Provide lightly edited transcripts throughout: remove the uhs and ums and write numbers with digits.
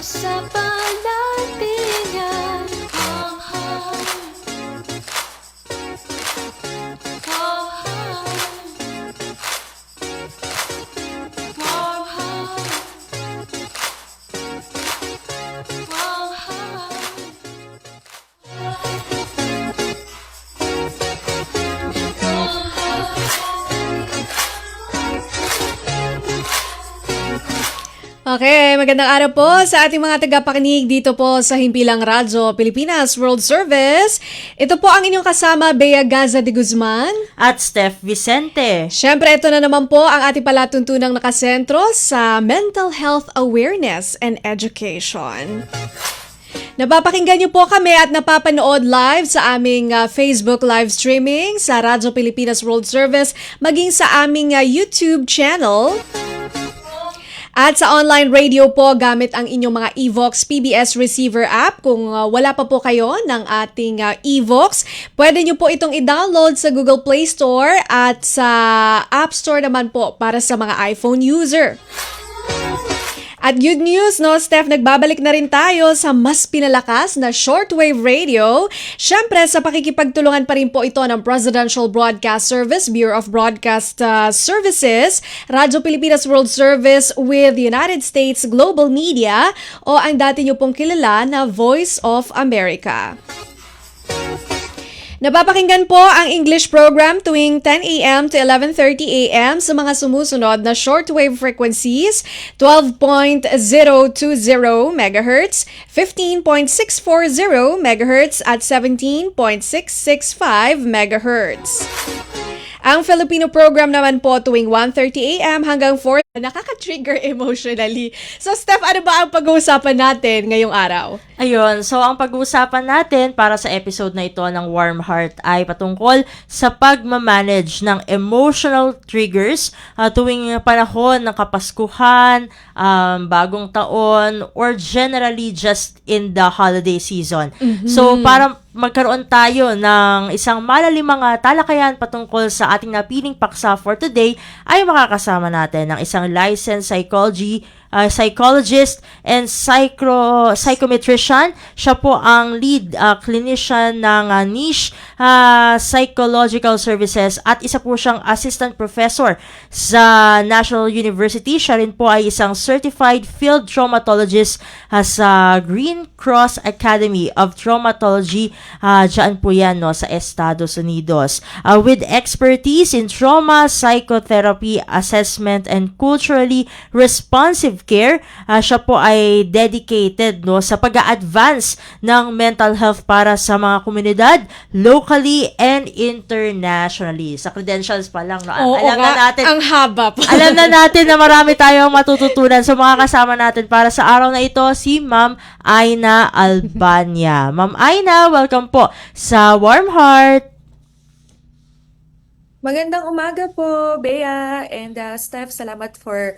Sa palatingan, hang-hang, hang-hang, warm hang, warm Okay, magandang araw po sa ating mga tagapakinig dito po sa Himpilang Radyo Pilipinas World Service. Ito po ang inyong kasama, Bea Gaza de Guzman. At Steph Vicente. Siyempre, ito na naman po ang ating palatuntunang nakasentro sa mental health awareness and education. Napapakinggan niyo po kami at napapanood live sa aming Facebook live streaming sa Radyo Pilipinas World Service, maging sa aming YouTube channel. At sa online radio po gamit ang inyong mga Evox PBS receiver app. Kung wala pa po kayo ng ating Evox, pwede nyo po itong i-download sa Google Play Store at sa App Store naman po para sa mga iPhone user. At good news, no, Steph, nagbabalik na rin tayo sa mas pinalakas na shortwave radio. Siyempre, sa pakikipagtulungan pa rin po ito ng Presidential Broadcast Service, Bureau of Broadcast Services, Radyo Pilipinas World Service with United States Global Media, o ang dati nyo pong kilala na Voice of America. Napapakinggan po ang English program tuwing 10 a.m. to 11:30 a.m. sa mga sumusunod na shortwave frequencies: 12.020 MHz, 15.640 MHz at 17.665 MHz. Ang Filipino program naman po tuwing 1:30 a.m. hanggang 4, nakaka-trigger emotionally. So Steph, ano ba ang pag-uusapan natin ngayong araw? Ayun, so ang pag-uusapan natin para sa episode na ito ng Warm Heart ay patungkol sa pagmamanage ng emotional triggers tuwing panahon ng Kapaskuhan, bagong taon, or generally just in the holiday season. Mm-hmm. So para magkaroon tayo ng isang malalimang talakayan patungkol sa ating napiling paksa for today, ay makakasama natin ng isang licensed psychologist and psychometrician. Siya po ang lead clinician ng niche psychological services at isa po siyang assistant professor sa National University. Siya rin po ay isang certified field traumatologist sa Green Cross Academy of Traumatology. Diyan po yan, no, sa Estados Unidos. With expertise in trauma, psychotherapy, assessment, and culturally responsive care, siya po ay dedicated, no, sa pag-a-advance ng mental health para sa mga komunidad locally and internationally. Sa credentials pa lang, no, alam na natin, ang haba pa. alam na natin na marami tayong matututunan. So mga kasama natin para sa araw na ito, si Ma'am Aina Albania. Ma'am Aina, welcome po sa Warm Heart. Magandang umaga po, Bea and Steph. Salamat for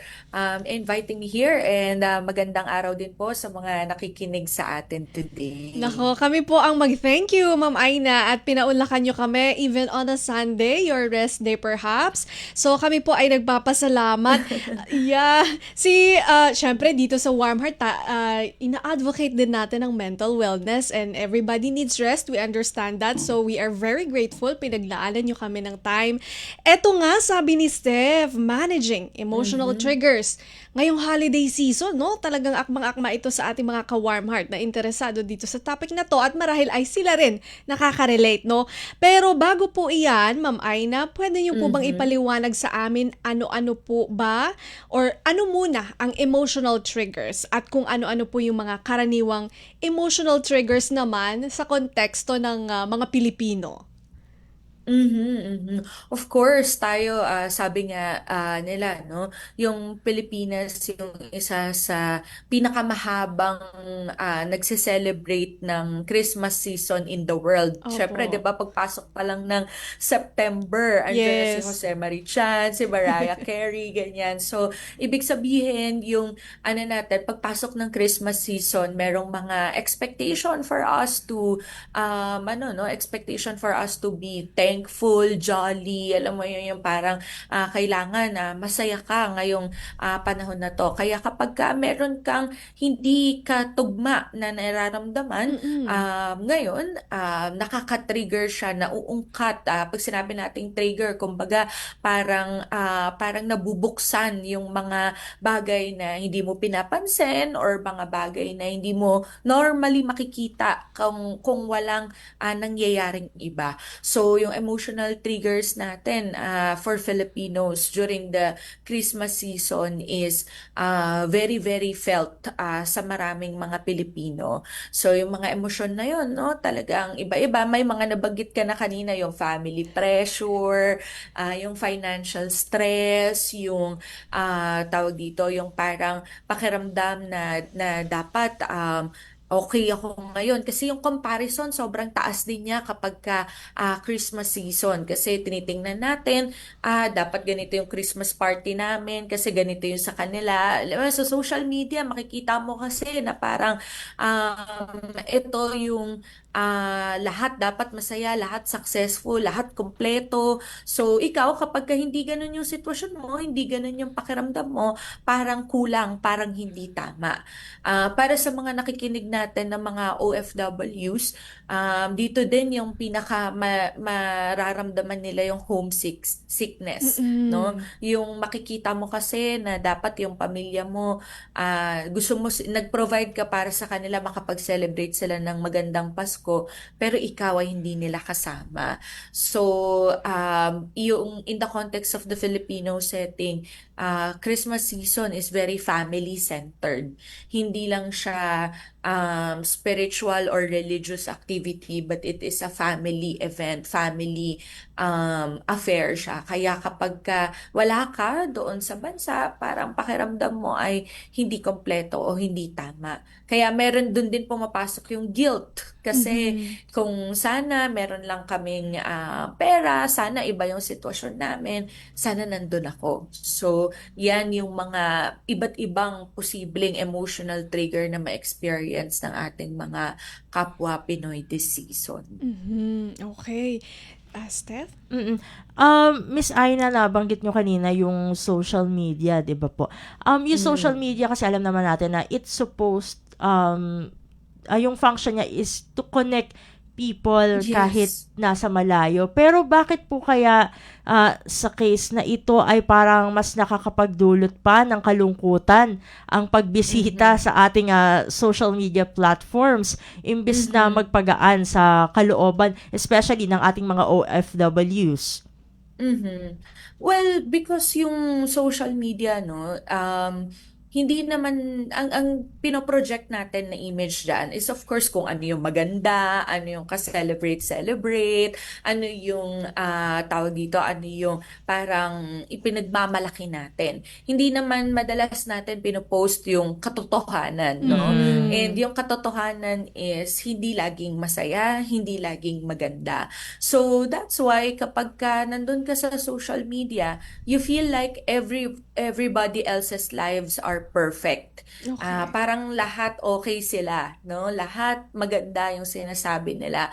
inviting me here and magandang araw din po sa mga nakikinig sa atin today. Nako, kami po ang mag-thank you, Ma'am Aina, at pinaunlakan nyo kami even on a Sunday, your rest day perhaps. So kami po ay nagpapasalamat. Yeah. Syempre dito sa Warm Heart, ina-advocate din natin ang mental wellness and everybody needs rest. We understand that. So we are very grateful. Pinaglaanan nyo kami ng time. Eto nga, sabi ni Steph, managing emotional triggers. Ngayong holiday season, no? Talagang akmang-akma ito sa ating mga ka-warm heart na interesado dito sa topic na to at marahil ay sila rin nakaka-relate, no? Pero bago po iyan, Ma'am Aina, pwede niyo po bang ipaliwanag sa amin ano-ano po ba or ano muna ang emotional triggers at kung ano-ano po yung mga karaniwang emotional triggers naman sa konteksto ng mga Pilipino? Of course, tayo, sabi nga nila, no, yung Pilipinas yung isa sa pinakamahabang nagse-celebrate ng Christmas season in the world. Syempre, Opo. 'di ba, pagpasok pa lang ng September, andiyan na si Yes. Jose Marie Chan, si Mariah Carey, ganyan. So, ibig sabihin yung natin, pagpasok ng Christmas season, merong mga expectation for us to expectation for us to be thankful thankful, jolly, alam mo yun, yung parang kailangan masaya ka ngayong panahon na to. Kaya kapag meron kang hindi ka tugma na nararamdaman, ngayon, nakaka-trigger siya, nauungkat. Pag sinabi nating trigger, kumbaga parang nabubuksan yung mga bagay na hindi mo pinapansin or mga bagay na hindi mo normally makikita kung walang nangyayaring iba. So, yung emotional triggers natin for Filipinos during the Christmas season is very, very felt sa maraming mga Pilipino. So, yung mga emosyon na yun, no, talagang iba-iba. May mga nabanggit ka na kanina, yung family pressure, yung financial stress, yung tawag dito, yung parang pakiramdam na dapat okay ako ngayon. Kasi yung comparison, sobrang taas din niya kapag Christmas season. Kasi tinitingnan natin, dapat ganito yung Christmas party namin kasi ganito yung sa kanila. Alam mo, sa social media, makikita mo kasi na parang ito yung lahat dapat masaya, lahat successful, lahat kompleto. So, ikaw, kapag hindi ganun yung sitwasyon mo, hindi ganun yung pakiramdam mo, parang kulang, parang hindi tama. Para sa mga nakikinig natin ng mga OFWs, dito din yung pinaka mararamdaman nila yung sickness, no? Yung makikita mo kasi na dapat yung pamilya mo, gusto mo, nag-provide ka para sa kanila, makapag-celebrate sila ng magandang Pasko, pero ikaw ay hindi nila kasama. So, yung in the context of the Filipino setting, Christmas season is very family-centered. Hindi lang siya spiritual or religious activity, but it is a family event, family affair siya. Kaya kapag wala ka doon sa bansa, parang pakiramdam mo ay hindi kompleto o hindi tama. Kaya meron dun din pumapasok yung guilt. Kasi kung sana meron lang kaming pera, sana iba yung sitwasyon namin, sana nandun ako. So, yan yung mga iba't ibang posibleng emotional trigger na ma-experience ng ating mga kapwa Pinoy this season. Okay. Steph? Miss Aina, nabanggit nyo kanina yung social media, di ba po? Yung social media kasi alam naman natin na it's supposed, yung function niya is to connect people kahit nasa malayo. Pero bakit po kaya sa case na ito ay parang mas nakakapagdulot pa ng kalungkutan ang pagbisita sa ating social media platforms imbes na magpagaan sa kalooban, especially ng ating mga OFWs? Well, because yung social media, no, hindi naman, ang pinoproject natin na image dyan is of course kung ano yung maganda, ano yung ka-celebrate, ano yung tawag dito, ano yung parang ipinagmamalaki natin. Hindi naman madalas natin pinopost yung katotohanan, no? And yung katotohanan is hindi laging masaya, hindi laging maganda. So that's why kapag nandun ka sa social media, you feel like everybody else's lives are perfect. Okay. Parang lahat okay sila, no? Lahat maganda yung sinasabi nila.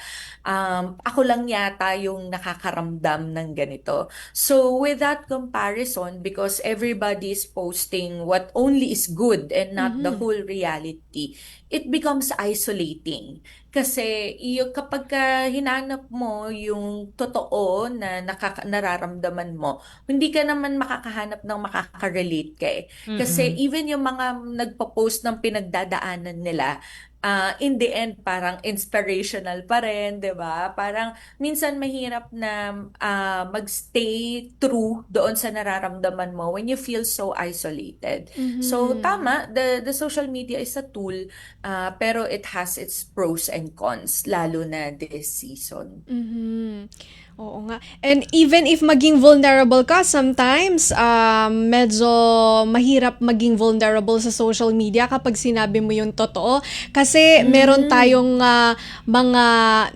Ako lang yata yung nakakaramdam ng ganito. So with that comparison, because everybody is posting what only is good and not the whole reality, it becomes isolating. Kasi kapag hinanap mo yung totoo na nararamdaman mo, hindi ka naman makakahanap ng makaka-relate ka eh. Kasi even yung mga nagpo-post ng pinagdadaanan nila, in the end, parang inspirational pa rin, di ba? Parang minsan mahirap na magstay true doon sa nararamdaman mo when you feel so isolated. So, tama, the social media is a tool, pero it has its pros and cons, lalo na this season. Oo nga. And even if maging vulnerable ka, sometimes medyo mahirap maging vulnerable sa social media kapag sinabi mo yung totoo. Kasi meron tayong mga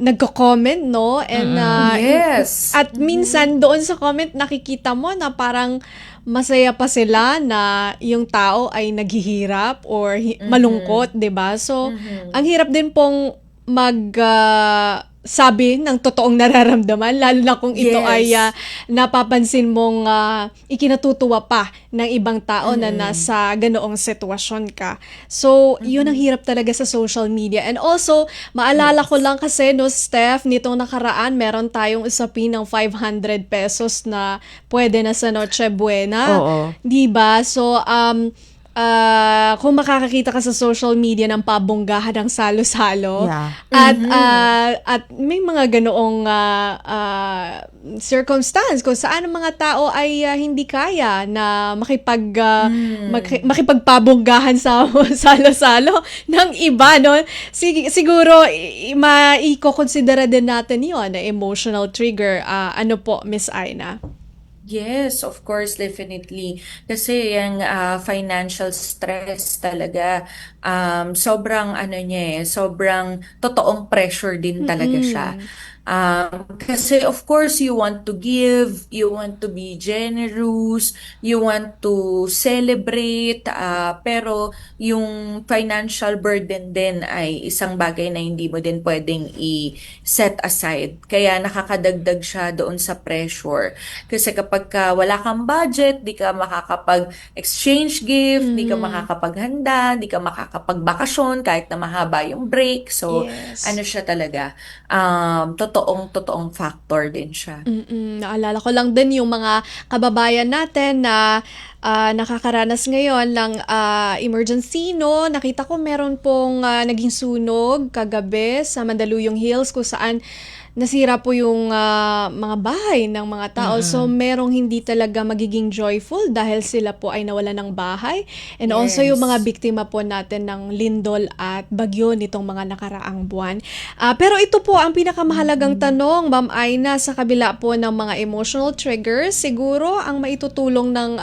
nagko-comment, no? And, Yes. At minsan doon sa comment nakikita mo na parang masaya pa sila na yung tao ay naghihirap or malungkot, 'di ba? So, ang hirap din pong sabi ng totoong nararamdaman, lalo na kung ito ay Yes. napapansin mong ikinatutuwa pa ng ibang tao na nasa ganoong sitwasyon ka. So, yun ang hirap talaga sa social media. And also, maalala ko lang kasi, no, Steph, nitong nakaraan, meron tayong usapin ng 500 pesos na pwede na sa Noche Buena. Oo. Di ba? So, kung makakakita ka sa social media ng pabonggahan ng salo-salo, Yeah. at may mga ganoong circumstance kung saan ang mga tao ay hindi kaya na makipagpabonggahan sa salo-salo ng iba, no? Siguro maiko-considera din natin 'yon na emotional trigger. Ano po, Miss Aina? Yes, of course, definitely. Kasi yung financial stress talaga, sobrang ano niya sobrang totoong pressure din talaga siya. Kasi of course, you want to give, you want to be generous, you want to celebrate, pero yung financial burden din ay isang bagay na hindi mo din pwedeng i-set aside. Kaya nakakadagdag siya doon sa pressure. Kasi kapag wala kang budget, di ka makakapag-exchange gift, di ka makakapaghanda, di ka makakapagbakasyon kahit na mahaba yung break. So, Yes. ano siya talaga, totoong factor din siya. Naalala ko lang din yung mga kababayan natin na nakakaranas ngayon ng emergency, no? Nakita ko meron pong naging sunog kagabi sa Mandaluyong Hills kung saan nasira po yung mga bahay ng mga tao. So, merong hindi talaga magiging joyful dahil sila po ay nawalan ng bahay. And also yung mga biktima po natin ng lindol at bagyo nitong mga nakaraang buwan. Pero ito po ang pinakamahalagang tanong, Ma'am Aina, sa kabila po ng mga emotional triggers, siguro ang maitutulong ng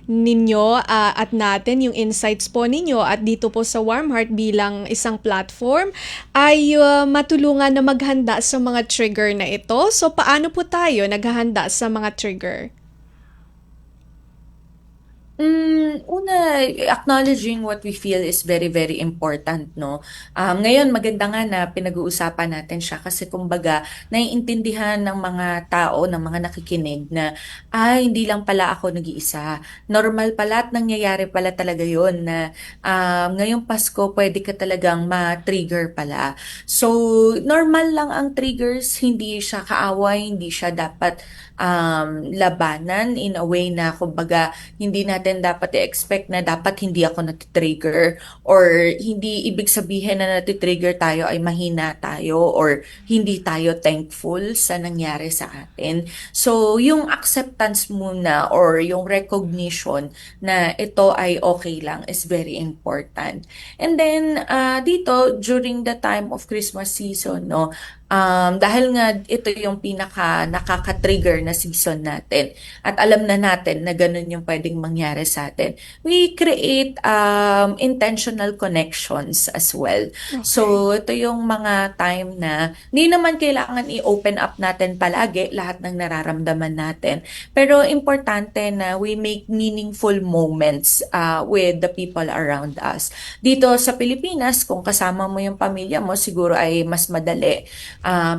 ninyo at natin, yung insights po ninyo at dito po sa Warm Heart bilang isang platform ay matulungan na maghanda sa mga trigger na ito. So, paano po tayo naghahanda sa mga trigger? Una, acknowledging what we feel is very, very important, no? Ngayon, maganda nga na pinag-uusapan natin siya kasi kumbaga, naiintindihan ng mga tao, ng mga nakikinig na, hindi lang pala ako nag-iisa. Normal pala at nangyayari pala talaga yon na ngayong Pasko, pwede ka talagang ma-trigger pala. So, normal lang ang triggers, hindi siya kaaway, hindi siya dapat labanan in a way na kumbaga, hindi natin dapat i-expect na dapat hindi ako natitrigger or hindi ibig sabihin na natitrigger tayo ay mahina tayo or hindi tayo thankful sa nangyari sa atin. So, yung acceptance muna or yung recognition na ito ay okay lang is very important. And then, dito, during the time of Christmas season, no, dahil nga ito yung pinaka nakaka-trigger na season natin at alam na natin na ganun yung pwedeng mangyari sa atin, we create intentional connections as well. So, ito yung mga time na hindi naman kailangan i-open up natin palagi lahat ng nararamdaman natin. Pero importante na we make meaningful moments with the people around us. Dito sa Pilipinas, kung kasama mo yung pamilya mo, siguro ay mas madali.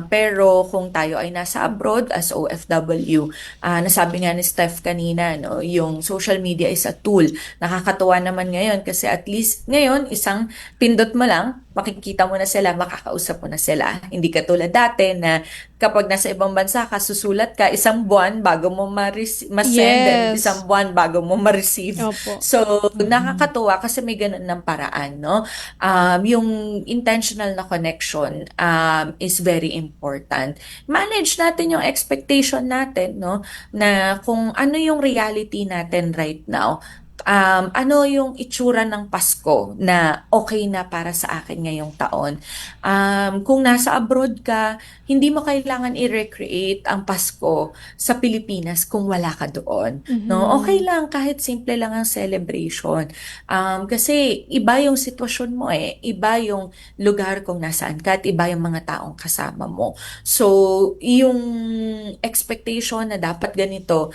Pero kung tayo ay nasa abroad as OFW, nasabi nga ni Steph kanina, no, yung social media is a tool. Nakakatuwa naman ngayon kasi at least ngayon, isang pindot mo lang, makikita mo na sila, makakausap mo na sila. Hindi katulad dati na kapag nasa ibang bansa ka, susulat ka isang buwan bago mo ma-send, and Yes. isang buwan bago mo ma-receive. Opo. So, nakakatuwa kasi may ganun ng paraan, no? Yung intentional na connection is very important. Manage natin yung expectation natin, no? Na kung ano yung reality natin right now, ano yung itsura ng Pasko na okay na para sa akin ngayong taon. Kung nasa abroad ka, hindi mo kailangan i-recreate ang Pasko sa Pilipinas kung wala ka doon. No? Okay lang, kahit simple lang ang celebration. Kasi iba yung sitwasyon mo iba yung lugar kung nasaan ka at iba yung mga taong kasama mo. So, yung expectation na dapat ganito,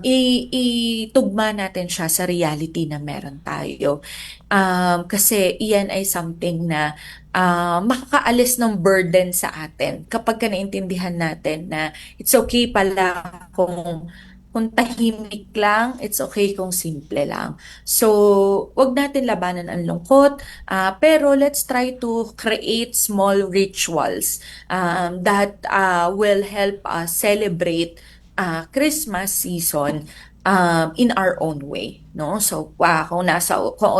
itugma natin siya sa reality na meron tayo. Kasi iyan ay something na makakaalis ng burden sa atin kapag ka naintindihan natin na it's okay pala kung tahimik lang, it's okay kung simple lang. So, wag natin labanan ang lungkot, pero let's try to create small rituals that will help us celebrate Christmas season in our own way, no? So, kung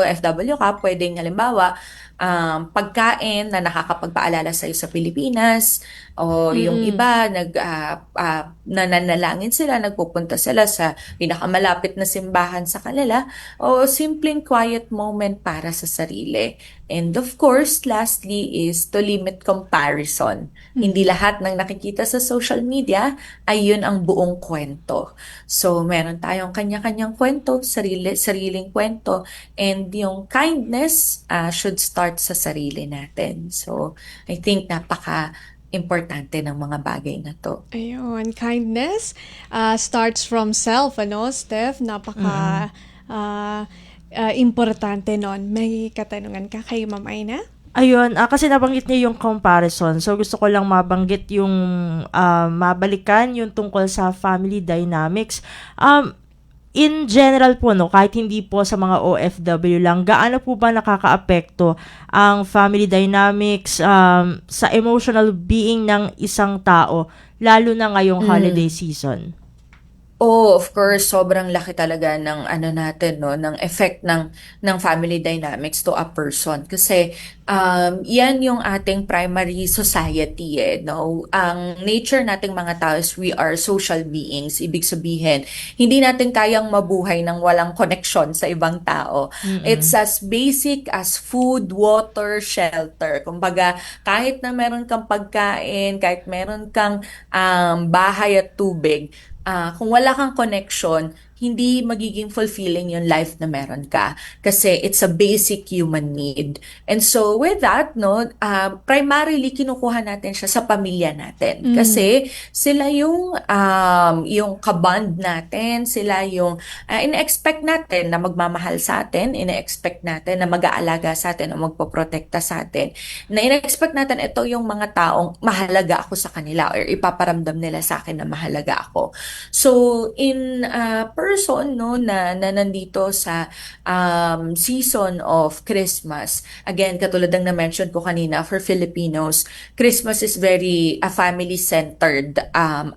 OFW ka, pwedeng halimbawa pagkain na nakakapagpaalala sa iyo sa Pilipinas o yung iba nananalangin sila, nagpupunta sila sa pinakamalapit na simbahan sa kanila o simpleng quiet moment para sa sarili. And of course, lastly is to limit comparison. Hindi lahat ng nakikita sa social media ay yun ang buong kwento. So, meron tayong kanya-kanyang kwento, sariling kwento, and yung kindness should start sa sarili natin. So, I think importante ng mga bagay na to. Ayun, kindness starts from self, Steph? Napaka importante nun. May katanungan ka kay Ma'am Aina? Ayun, kasi nabanggit niya yung comparison. So, gusto ko lang mabanggit yung mabalikan yung tungkol sa family dynamics. In general po, kahit hindi po sa mga OFW lang, gaano po ba nakakaapekto ang family dynamics sa emotional being ng isang tao, lalo na ngayong holiday season? Oh, of course, sobrang laki talaga ng natin, no, ng effect ng family dynamics to a person kasi yan yung ating primary society, no. Ang nature nating mga tao is we are social beings. Ibig sabihin, hindi natin kayang mabuhay ng walang connection sa ibang tao. It's as basic as food, water, shelter. Kumbaga, kahit na meron kang pagkain, kahit meron kang bahay at tubig, kung wala kang connection, hindi magiging fulfilling yung life na meron ka. Kasi it's a basic human need. And so with that, no, primarily kinukuha natin siya sa pamilya natin. Kasi sila yung kaband natin, sila yung ina-expect natin na magmamahal sa atin, ina-expect natin na mag-aalaga sa atin o magpoprotekta sa atin. Na ina-expect natin ito yung mga taong mahalaga ako sa kanila or ipaparamdam nila sa akin na mahalaga ako. So in person, no, na nandito sa season of Christmas, again, katulad ng na-mention ko kanina, for Filipinos, Christmas is very a family-centered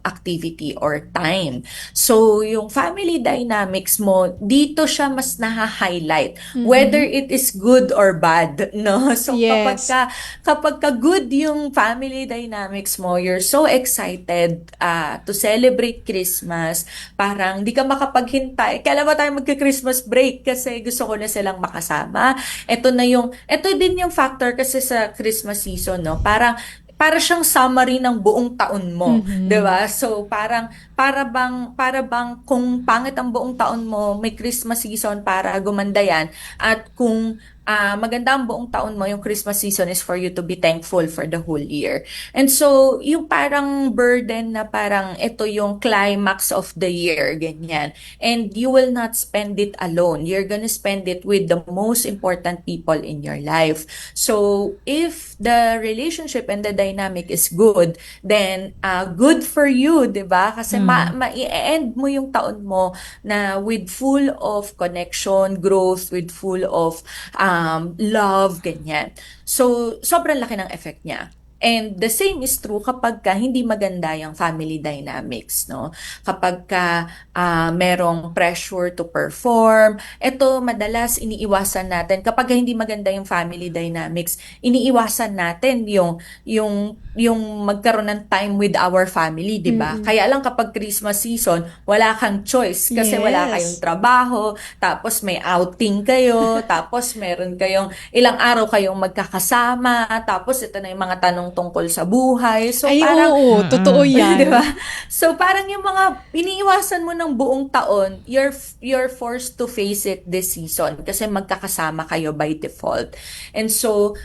activity or time. So yung family dynamics mo, dito siya mas naha-highlight, whether it is good or bad, no? So Yes. kapag ka good yung family dynamics mo, you're so excited to celebrate Christmas, parang di ka makapaghintay. Kailan ba tayo magka-Christmas break? Kasi gusto ko na silang makasama. Ito din yung factor kasi sa Christmas season, no? Para siyang summary ng buong taon mo, 'di ba? So para bang kung pangit ang buong taon mo, may Christmas season para gumanda yan, at kung maganda ang buong taon mo, yung Christmas season is for you to be thankful for the whole year. And so, yung parang burden na parang ito yung climax of the year, ganyan. And you will not spend it alone. You're gonna spend it with the most important people in your life. So, if the relationship and the dynamic is good, then good for you, 'di ba? Kasi ma-end mo yung taon mo na with full of connection, growth, with full of love, ganyan. So, sobrang laki ng effect niya. And the same is true kapag ka hindi maganda yung family dynamics, no? Kapag ka merong pressure to perform, ito madalas iniiwasan natin. Kapag hindi maganda yung family dynamics, iniiwasan natin yung magkaroon ng time with our family, di ba? Kaya lang kapag Christmas season, wala kang choice kasi wala Yes. kayong trabaho, tapos may outing kayo, tapos meron kayong ilang araw kayong magkakasama, tapos ito na yung mga tanong ng tungkol sa buhay. So Ay, parang oo, totoo yan. di ba? So parang yung mga iniiwasan mo ng buong taon, you're forced to face it this season kasi magkakasama kayo by default. And so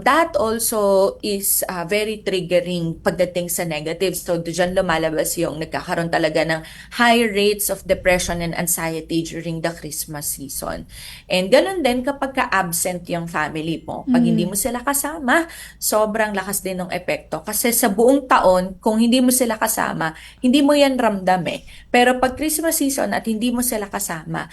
that also is very triggering pagdating sa negative. So diyan lumalabas yung nagkakaroon talaga ng high rates of depression and anxiety during the Christmas season. And ganun din kapag ka-absent yung family mo. Pag hindi mo sila kasama, sobrang lakas din ng epekto. Kasi sa buong taon, kung hindi mo sila kasama, hindi mo yan ramdam eh. Pero pag Christmas season at hindi mo sila kasama,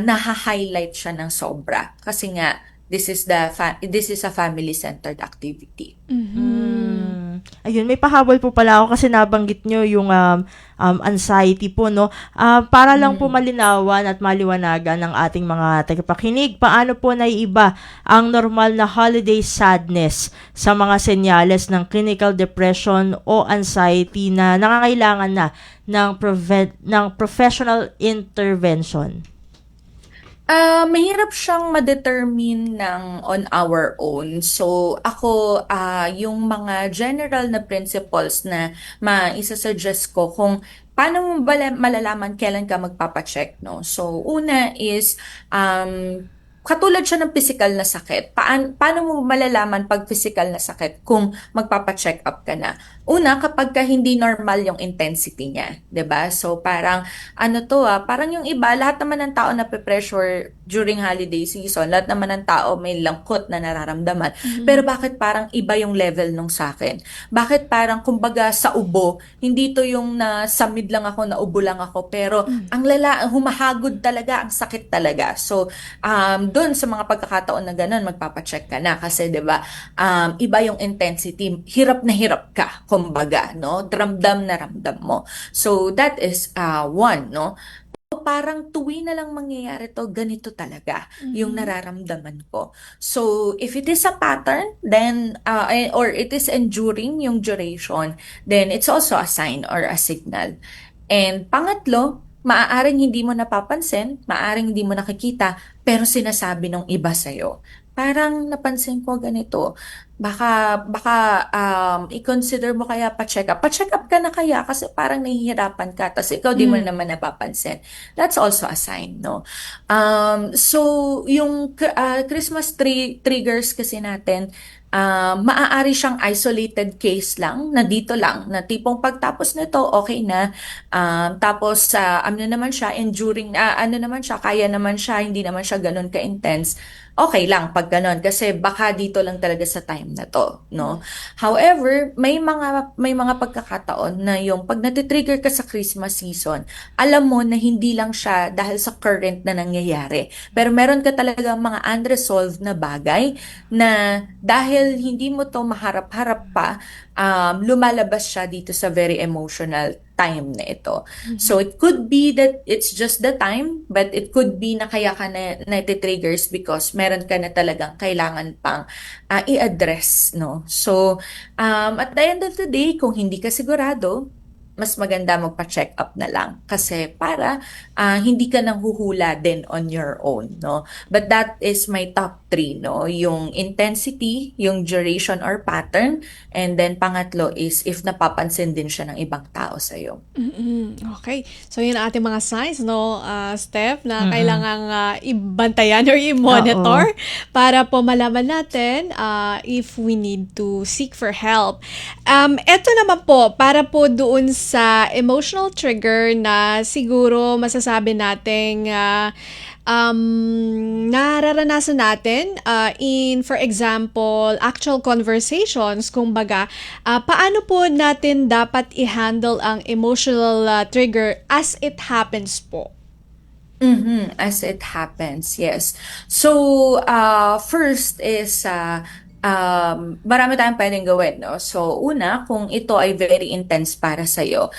naha-highlight siya ng sobra. Kasi nga, this is a family-centered activity. Ayun, may pahabol po pala ako kasi nabanggit nyo yung anxiety po, no? Para lang po malinawan at maliwanagan ng ating mga tagapakinig, paano po naiiba ang normal na holiday sadness sa mga senyales ng clinical depression o anxiety na nangangailangan na ng professional intervention? Mahirap siyang ma-determine ng on our own. So, ako, yung mga general na principles na maisasuggest ko kung paano mo malalaman kailan ka magpapacheck, no? So, una is, katulad siya ng physical na sakit. Paano mo malalaman pag physical na sakit kung magpapacheck up ka na? Una, kapag ka hindi normal yung intensity niya, 'di ba? So parang parang yung iba, lahat naman ng tao na pressure during holiday season, lahat naman ng tao may lungkot na nararamdaman. Pero bakit parang iba yung level nung sa akin? Bakit parang kumbaga sa ubo, hindi to yung nasamid lang ako, naubo lang ako, pero ang humahagod talaga, ang sakit talaga. So doon sa mga pagkakataon na ganun, magpapacheck ka na kasi 'di ba? Iba yung intensity, hirap na hirap ka, kumbaga, no? Ramdam na ramdam mo. So that is one, no? Parang tuwi na lang mangyayari to, ganito talaga yung nararamdaman ko. So, if it is a pattern, then, or it is enduring yung duration, then it's also a sign or a signal. And pangatlo, maaaring hindi mo napapansin, maaaring hindi mo nakikita, pero sinasabi ng iba sa'yo. Parang napansin ko ganito, baka i-consider mo kaya pa-check up. Pa-check up ka na kaya kasi parang nahihirapan ka, tapos ikaw di mo naman napapansin. That's also a sign, no? So, yung Christmas triggers kasi natin, maaari siyang isolated case lang, na dito lang, na tipong pagtapos nito, okay na. Tapos, ano naman siya, enduring, ano naman siya, kaya naman siya, hindi naman siya ganun ka-intense. Okay lang pag ganun, kasi baka dito lang talaga sa time na to, no? However, may mga pagkakataon na yung pag natitrigger ka sa Christmas season, alam mo na hindi lang siya dahil sa current na nangyayari. Pero meron ka talaga mga unresolved na bagay na dahil hindi mo to maharap-harap pa, lumalabas siya dito sa very emotional time na ito. So it could be that it's just the time, but it could be na kaya ka na triggers because meron ka na talagang kailangan pang i-address, no? So at the end of the day, kung hindi ka sigurado, mas maganda magpa-check up na lang kasi para hindi ka nang huhula din on your own, no? But that is my top 3, no? Yung intensity, yung duration or pattern, and then pangatlo is if napapansin din siya ng ibang tao sa'yo. Okay. So, yun ang ating mga signs, no, Steph, na kailangang ibantayan or i-monitor para po malaman natin if we need to seek for help. Eto naman po, para po doon sa emotional trigger na siguro masasabi nating nararanasan natin in, for example, actual conversations, kumbaga, paano po natin dapat i-handle ang emotional trigger as it happens po? As it happens, yes. So, first is, marami tayong pwedeng gawin, no? So, una, kung ito ay very intense para sa'yo,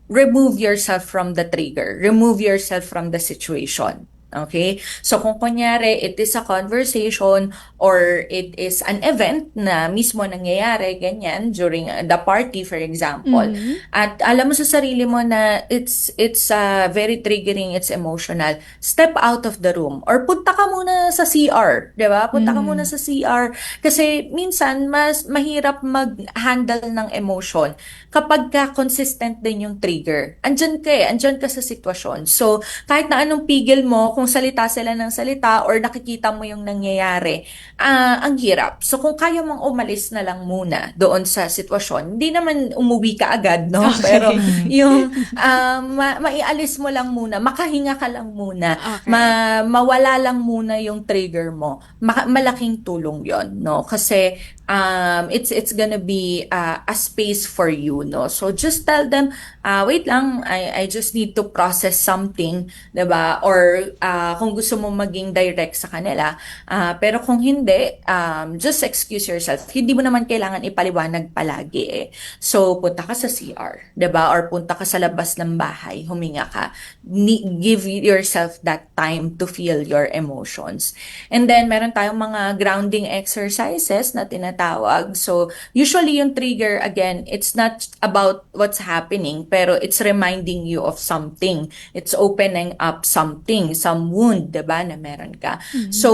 remove yourself from the trigger. Remove yourself from the situation. Okay? So kung kunyari it is a conversation or it is an event na mismo nangyayari ganyan during the party for example, at alam mo sa sarili mo na it's very triggering, it's emotional, step out of the room or punta ka muna sa CR, 'di ba? Punta ka muna sa CR kasi minsan mas mahirap mag-handle ng emotion kapag ka consistent din yung trigger. Andyan ka sa sitwasyon. So, kahit na anong pigil mo, kung salita sila ng salita or nakikita mo yung nangyayari, ang hirap. So, kung kaya mong umalis na lang muna doon sa sitwasyon, hindi naman umuwi ka agad, no? Okay. Pero yung maialis mo lang muna, makahinga ka lang muna, Okay. mawala lang muna yung trigger mo, malaking tulong yon, no? Kasi it's gonna be a space for you, no? So just tell them, wait lang, I just need to process something, 'di ba? Or kung gusto mo maging direct sa kanila, pero kung hindi, just excuse yourself. Hindi mo naman kailangan ipaliwanag palagi eh. So punta ka sa CR, 'di ba? Or punta ka sa labas ng bahay, huminga ka. Give yourself that time to feel your emotions. And then meron tayong mga grounding exercises na tinatawag. So usually yung trigger, again, it's not about what's happening, pero it's reminding you of something. It's opening up something, some wound, 'di ba, na meron ka. So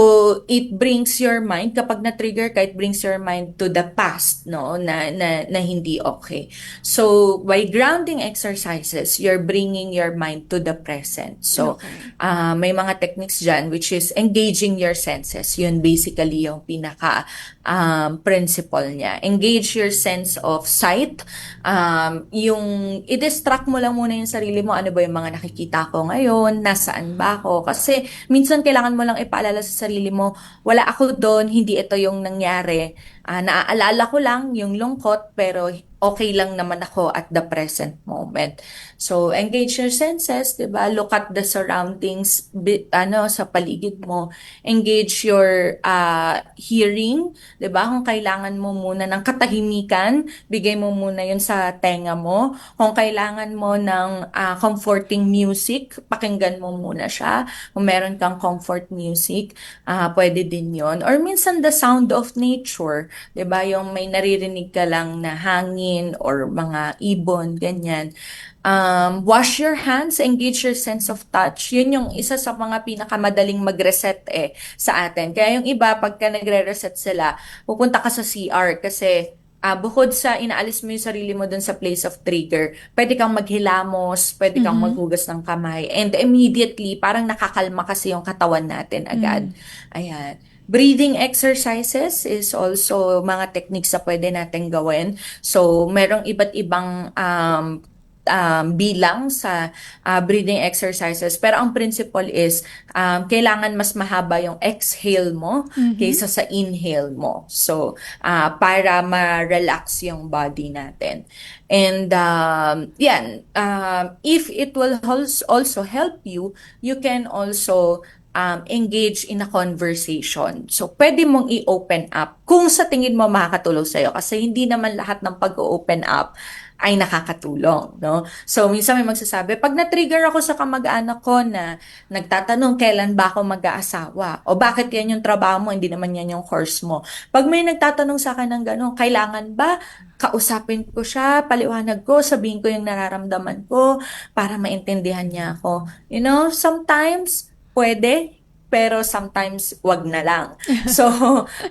it brings your mind, kapag na-trigger ka, it brings your mind to the past, no, na hindi okay. So by grounding exercises, you're bringing your mind to the present. So may mga techniques dyan which is engaging your senses. Yun basically yung pinaka principle niya. Engage your sense of sight. Yung i-distract mo lang muna yung sarili mo. Ano ba yung mga nakikita ko ngayon? Nasaan ba ako? Kasi minsan kailangan mo lang ipaalala sa sarili mo, wala ako doon, hindi ito yung nangyari. Naaalala ko lang yung lungkot, pero okay lang naman ako at the present moment. So, engage your senses, 'di ba? Look at the surroundings, sa paligid mo. Engage your hearing, 'di ba? Kung kailangan mo muna ng katahimikan, bigay mo muna 'yun sa tenga mo. Kung kailangan mo ng comforting music, pakinggan mo muna siya. Kung meron kang comfort music, pwede din 'yon. Or minsan the sound of nature, 'di ba? Yung may naririnig ka lang na hangin or mga ibon, ganyan. Wash your hands, engage your sense of touch. Yun yung isa sa mga pinakamadaling mag-reset sa atin. Kaya yung iba, pagka nagre-reset sila, pupunta ka sa CR kasi bukod sa inaalis mo yung sarili mo dun sa place of trigger, pwede kang maghilamos, pwede kang maghugas ng kamay, and immediately, parang nakakalma kasi yung katawan natin agad. Ayan. Breathing exercises is also mga techniques na pwede natin gawin. So, merong iba't ibang bilang sa breathing exercises. Pero ang principle is, kailangan mas mahaba yung exhale mo kaysa sa inhale mo. So, para ma-relax yung body natin. And if it will also help you, you can also engage in a conversation. So, pwede mong i-open up kung sa tingin mo makakatulong sa'yo. Kasi hindi naman lahat ng pag-open up ay nakakatulong, no? So, minsan may magsasabi, pag na-trigger ako sa kamag-anak ko na nagtatanong kailan ba ako mag-aasawa, o bakit yan yung trabaho mo, hindi naman yan yung course mo. Pag may nagtatanong sa akin ng gano'n, kailangan ba kausapin ko siya, paliwanag ko, sabihin ko yung nararamdaman ko para maintindihan niya ako. You know, sometimes pwede, pero sometimes wag na lang. So,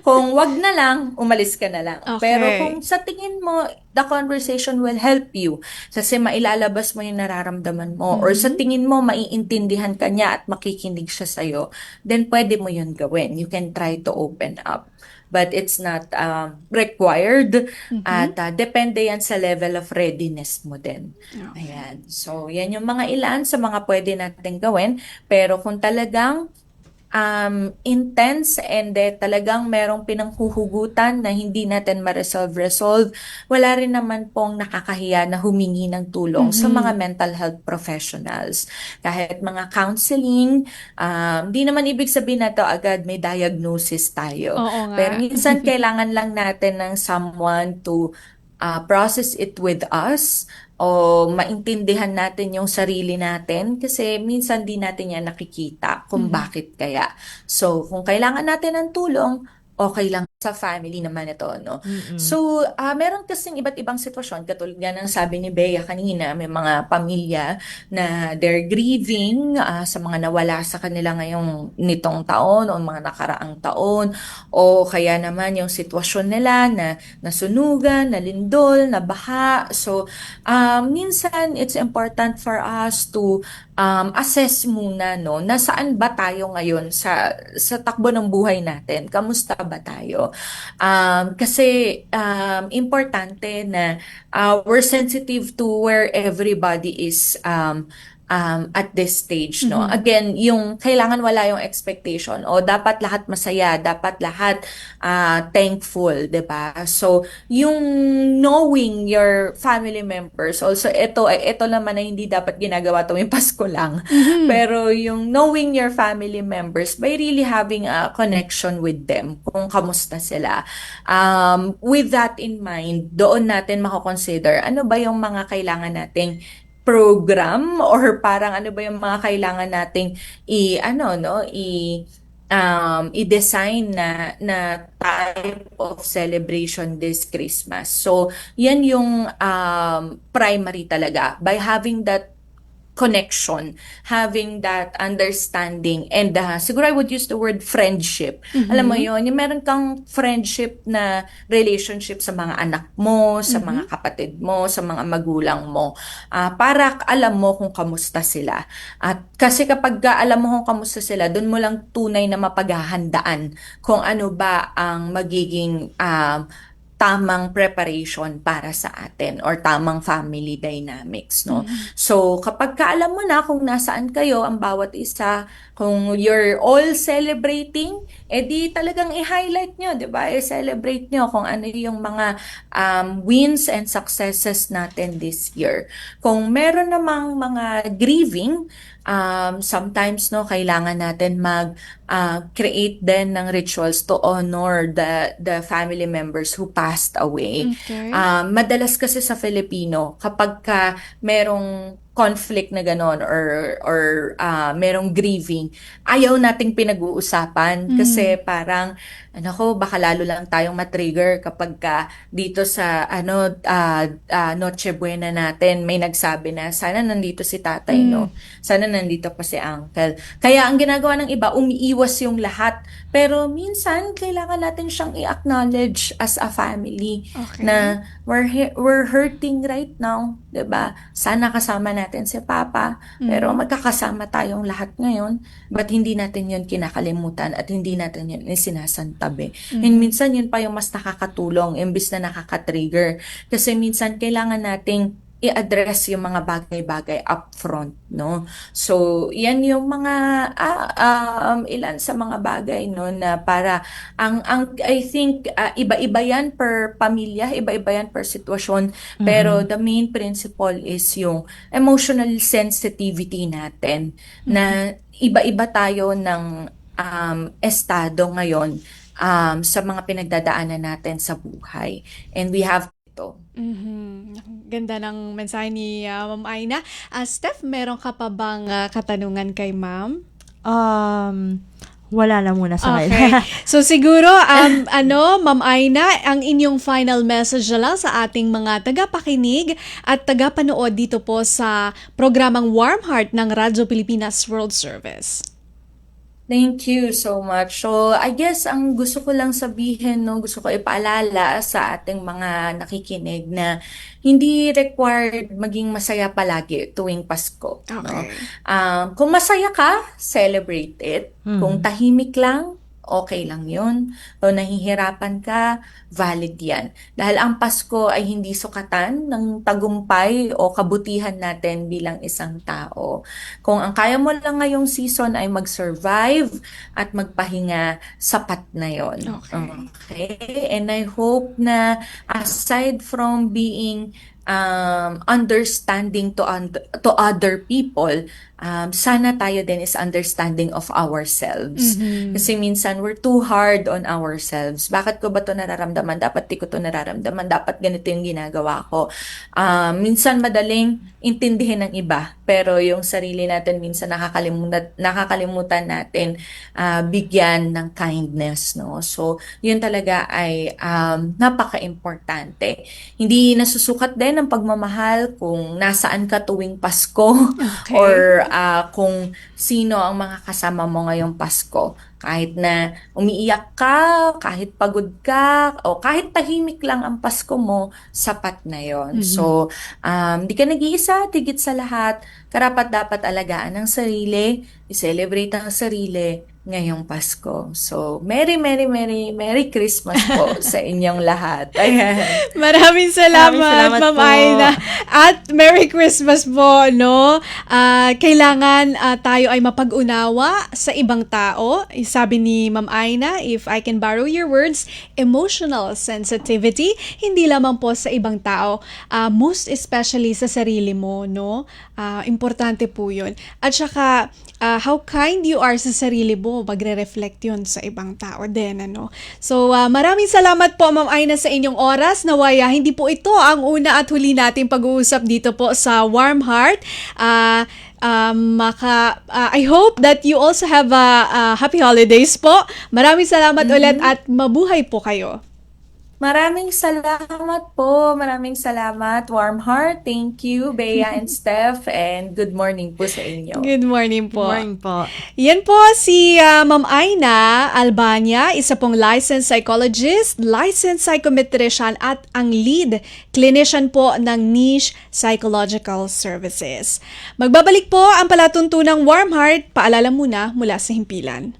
kung wag na lang, umalis ka na lang. Okay. Pero kung sa tingin mo, the conversation will help you kasi mailalabas mo yung nararamdaman mo, or sa tingin mo, maiintindihan ka niya at makikinig siya sa'yo, then pwede mo yun gawin. You can try to open up. But it's not required at depende yan sa level of readiness mo din. Ayan. So, yan yung mga ilan sa mga pwede natin gawin. Pero kung talagang intense and talagang merong pinanghuhugutan na hindi natin ma-resolve, wala rin naman pong nakakahiya na humingi ng tulong sa mga mental health professionals. Kahit mga counseling, di naman ibig sabihin na to agad may diagnosis tayo. Oo nga. Pero minsan kailangan lang natin ng someone to process it with us o maintindihan natin yung sarili natin kasi minsan di natin yan nakikita kung bakit kaya. So, kung kailangan natin ng tulong, okay lang sa family naman ito, no? So, meron kasing iba't ibang sitwasyon, katulad nga ng sabi ni Bea kanina, may mga pamilya na they're grieving sa mga nawala sa kanila ngayong nitong taon o mga nakaraang taon, o kaya naman yung sitwasyon nila na nasunugan, nalindol, nabaha. So, minsan it's important for us to assess muna, no, nasaan ba tayo ngayon sa takbo ng buhay natin? Kamusta ba tayo? Kasi importante na we're sensitive to where everybody is at this stage, no? Again, yung kailangan wala yung expectation o dapat lahat masaya, dapat lahat thankful, 'di ba? So, yung knowing your family members, also ito naman na hindi dapat ginagawa tuwing Pasko lang. Pero yung knowing your family members by really having a connection with them, kung kamusta sila. With that in mind, doon natin mako-consider ano ba yung mga kailangan nating program or parang ano ba yung mga kailangan nating i-design na type of celebration this Christmas. So, yan yung primary talaga. By having that connection, having that understanding, and siguro I would use the word friendship. Alam mo yun, yung meron kang friendship na relationship sa mga anak mo, sa mga kapatid mo, sa mga magulang mo, para alam mo kung kamusta sila. At kasi kapag alam mo kung kamusta sila, dun mo lang tunay na mapaghahandaan kung ano ba ang magiging tamang preparation para sa atin or tamang family dynamics, no? So, kapag alam mo na kung nasaan kayo ang bawat isa, kung you're all celebrating, edi talagang i-highlight nyo, di ba? I-celebrate nyo kung ano yung mga wins and successes natin this year. Kung meron namang mga grieving, sometimes no kailangan natin create din ng rituals to honor the family members who passed away. Okay. Madalas kasi sa Filipino kapag merong conflict na ganon or merong grieving, ayaw nating pinag-uusapan kasi parang baka lalo lang tayong matrigger kapag dito sa Noche Buena natin may nagsabi na sana nandito si tatay, no? Sana nandito pa si uncle. Kaya ang ginagawa ng iba, umiiwas yung lahat. Pero minsan kailangan natin siyang i-acknowledge as a family Okay. na we're hurting right now, 'di ba? Sana kasama natin si Papa, pero magkakasama tayong lahat ngayon, but hindi natin 'yun kinakalimutan at hindi natin 'yun sinasantabi. And minsan 'yun pa yung mas nakakatulong imbis na nakaka-trigger kasi minsan kailangan nating i-address yung mga bagay-bagay upfront, no? So, yan yung mga ilan sa mga bagay, no, na para I think iba-iba yan per pamilya, iba-iba yan per sitwasyon, pero the main principle is yung emotional sensitivity natin na iba-iba tayo ng estado ngayon sa mga pinagdadaanan natin sa buhay. And we have to. Ganda ng mensahe ni Ma'am Aina. Steph, meron ka pa bang katanungan kay Ma'am? Wala na muna sa Okay. ngayon. So siguro, Ma'am Aina, ang inyong final message na lang sa ating mga tagapakinig at tagapanood dito po sa programang Warm Heart ng Radyo Pilipinas World Service. Thank you so much. So, I guess ang gusto ko lang sabihin, no, gusto ko ipaalala sa ating mga nakikinig na hindi required maging masaya palagi tuwing Pasko, no? Okay. Kung masaya ka, celebrate it. Kung tahimik lang, okay lang yun. O nahihirapan ka, valid yan. Dahil ang Pasko ay hindi sukatan ng tagumpay o kabutihan natin bilang isang tao. Kung ang kaya mo lang ngayong season ay mag-survive at magpahinga, sapat na yon. Okay. Okay? And I hope na aside from being understanding to other people, sana tayo din is understanding of ourselves. Kasi minsan we're too hard on ourselves. Bakit ko ba to nararamdaman? Dapat di ko to nararamdaman. Dapat ganito yung ginagawa ko. Minsan madaling intindihin ng iba, pero yung sarili natin minsan nakakalimutan natin bigyan ng kindness, no? So, yun talaga ay napaka-importante. Hindi nasusukat din ang pagmamahal kung nasaan ka tuwing Pasko Okay. or kung sino ang mga kasama mo ngayong Pasko. Kahit na umiiyak ka, kahit pagod ka, o kahit tahimik lang ang Pasko mo, sapat na yon. So, di ka nag-iisa, tigit sa lahat, karapat-dapat alagaan ang sarili, i-celebrate ang sarili ngayong Pasko. So, Merry Christmas po sa inyong lahat. Ayan. Maraming salamat, Ma'am po. Aina. At Merry Christmas po, no? Kailangan tayo ay mapag-unawa sa ibang tao. Sabi ni Ma'am Aina, if I can borrow your words, emotional sensitivity, hindi lamang po sa ibang tao, most especially sa sarili mo, no? Importante po yun. At saka, how kind you are sa sarili mo, magre-reflect yun sa ibang tao din, ano? So, maraming salamat po, Ma'am Aina, sa inyong oras. Nawaya, hindi po ito ang una at huli nating pag-uusap dito po sa Warm Heart. I hope that you also have happy holidays po. Maraming salamat ulit at mabuhay po kayo. Maraming salamat po. Maraming salamat. Warm Heart. Thank you, Bea and Steph. And good morning po sa inyo. Good morning po. Morning po. Yan po si Ma'am Aina Albania, isa pong licensed psychologist, licensed psychometrician at ang lead clinician po ng Niche Psychological Services. Magbabalik po ang palatuntunang Warm Heart. Paalala muna mula sa himpilan.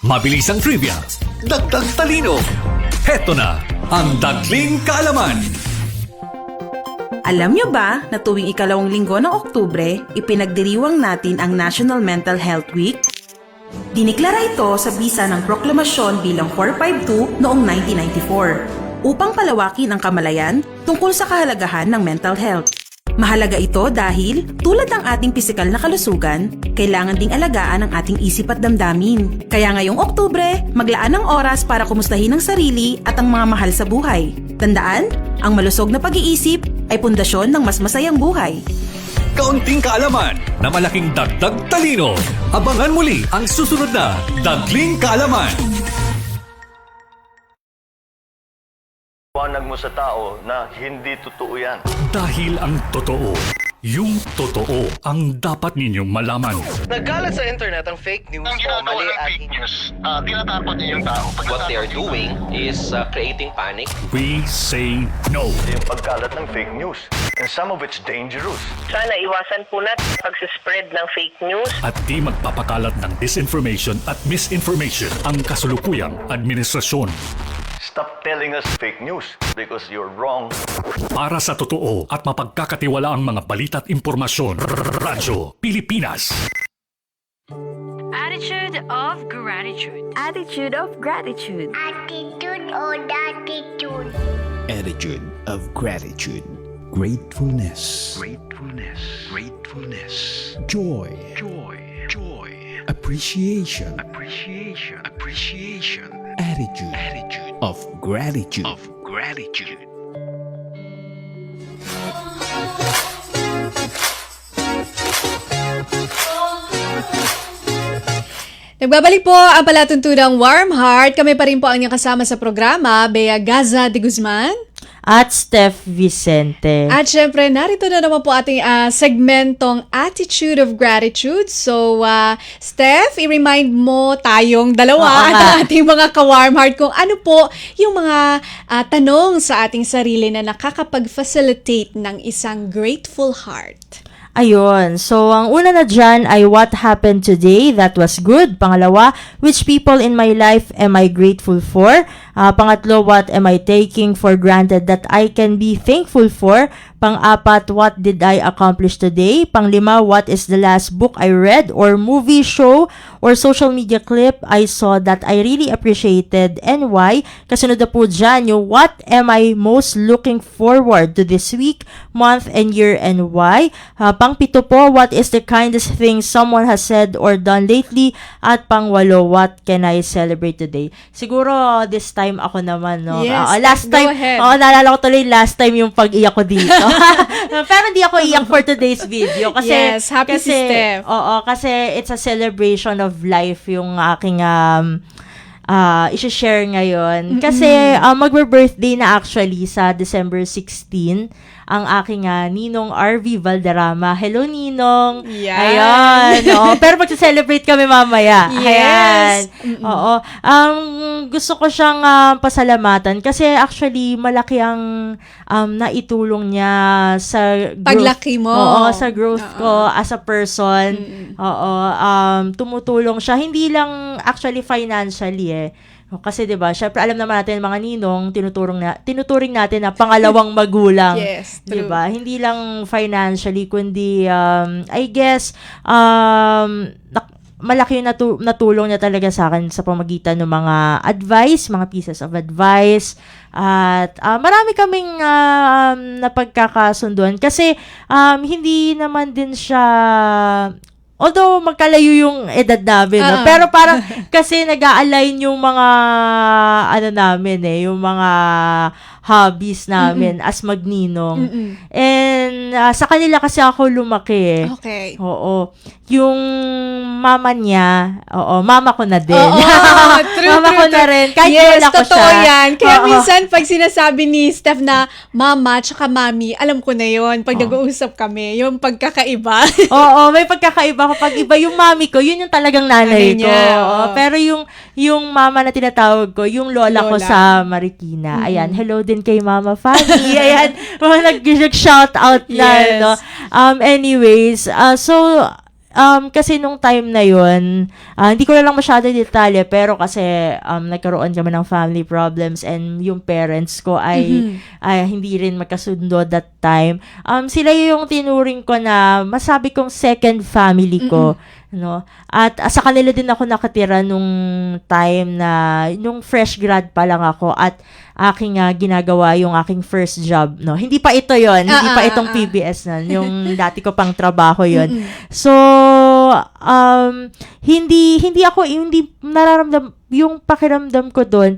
Mabilisang trivia, dagdag talino. Heto na ang Dagling Kaalaman. Alam nyo ba na tuwing ikalawang linggo ng Oktubre, ipinagdiriwang natin ang National Mental Health Week? Diniklara ito sa bisa ng proklamasyon bilang 452 noong 1994 upang palawakin ang kamalayan tungkol sa kahalagahan ng mental health. Mahalaga ito dahil, tulad ng ating pisikal na kalusugan, kailangan ding alagaan ang ating isip at damdamin. Kaya ngayong Oktubre, maglaan ng oras para kumustahin ang sarili at ang mga mahal sa buhay. Tandaan, ang malusog na pag-iisip ay pundasyon ng mas masayang buhay. Kaunting kaalaman na malaking dagdag talino. Abangan muli ang susunod na Dagling Kaalaman. Iwanag mo sa tao na hindi totoo yan. Dahil ang totoo, yung totoo ang dapat ninyong malaman. Nagkalat sa internet ang fake news Ang o ginagawa mali ng at fake news, tinatapon niyo yung tao. what they are doing is creating panic. We say no. Yung pagkalat ng fake news. And some of it's dangerous. Sana iwasan po natin pag-spread ng fake news. At di magpapakalat ng disinformation at misinformation ang kasulukuyang administrasyon. Stop telling us fake news because you're wrong. Para sa totoo at mapagkakatiwalaang mga balita at impormasyon, Radyo Pilipinas. Attitude of gratitude. Attitude of gratitude. Attitude or attitude. Attitude of gratitude. Gratefulness. Gratefulness. Gratefulness. Joy. Joy. Joy. Appreciation. Appreciation. Appreciation. Attitude. Attitude of gratitude. of gratitude. Nagbabalik po ang palatuntunang Warm Heart. Kami pa rin po ang inyong kasama sa programa, Bea Gaza de Guzman. At Steph Vicente. At syempre, narito na naman po ating segmentong Attitude of Gratitude. So, Steph, i-remind mo tayong dalawa at ang ating mga ka-warm heart kung ano po yung mga tanong sa ating sarili na nakakapag-facilitate ng isang grateful heart. Ayun. So, ang una na dyan ay what happened today that was good. Pangalawa, which people in my life am I grateful for? Pangatlo, what am I taking for granted that I can be thankful for? Pang-apat, what did I accomplish today? Pang-lima, what is the last book I read or movie, show, or social media clip I saw that I really appreciated and why? Kasunod na po dyan, yung what am I most looking forward to this week, month, and year, and why? Pang-pito po, what is the kindest thing someone has said or done lately? At pang-walo, what can I celebrate today? Siguro, this time ako naman, no? Yes, last go time, ahead. naalala ko tuloy last time yung pag-iyak ko dito. Pero hindi ako iyak for today's video. Kasi, Yes, happy si Steph. Oo, kasi it's a celebration of life yung aking i-share ngayon. Kasi magbe-birthday na actually sa December 16 ang aking Ninong RV Valderrama. Hello, Ninong! Yan. Ayan. Pero magsa-celebrate kami mamaya. Yes. Ayan. Oo. Gusto ko siyang pasalamatan kasi actually malaki ang naitulong niya sa growth. Paglaki mo. Oo, sa growth ko as a person. Oo. Tumutulong siya. Hindi lang actually financially Kasi 'di ba, syempre alam naman natin mga ninong, tinuturing natin na pangalawang magulang. Yes, true. 'Di ba? Hindi lang financially kundi I guess malaki yung natulong niya talaga sa akin sa pamagitan ng mga advice, mga pieces of advice. At marami kaming napagkakasunduan kasi hindi naman din siya, although magkalayo yung edad namin, no? Pero parang kasi nag-a-align yung mga namin yung mga hobbies namin as magninong. And sa kanila kasi ako lumaki. Okay. Oo. Yung mama niya, mama ko na din. True, mama ko na rin. Kahit wala ko siya. Totoo yan. Kaya minsan, pag sinasabi ni Steph na mama tsaka mami, alam ko na yon pag nag-uusap kami, yung pagkakaiba. Oo, may pagkakaiba ko. Pag iba yung mami ko, yun yung talagang nanay ko. Pero yung mama na tinatawag ko, yung lola ko sa Marikina. Ayan, hello din kay Mama Fanny. Ayan, nag-shout out na. Yes. No? Anyways, kasi nung time na yun, hindi ko na lang masyado detalye, pero kasi nagkaroon kami ng family problems and yung parents ko ay hindi rin magkasundo that time. Sila yung tinuring ko na masabi kong second family ko. No? At sa kanila din ako nakatira nung time na, nung fresh grad pa lang ako at aking ginagawa yung aking first job, no? Hindi pa ito yon, hindi pa itong PBS na, yung dati ko pang trabaho yon. So, hindi nararamdam, yung pakiramdam ko doon,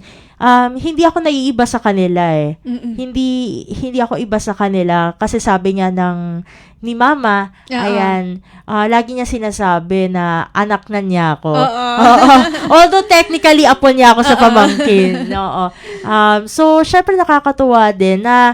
hindi ako naiiba sa kanila Hindi ako iba sa kanila kasi sabi nga ni Mama, ayan, lagi niya sinasabi na anak na niya ako. Although technically apo niya ako sa pamangkin. So syempre nakakatuwa din na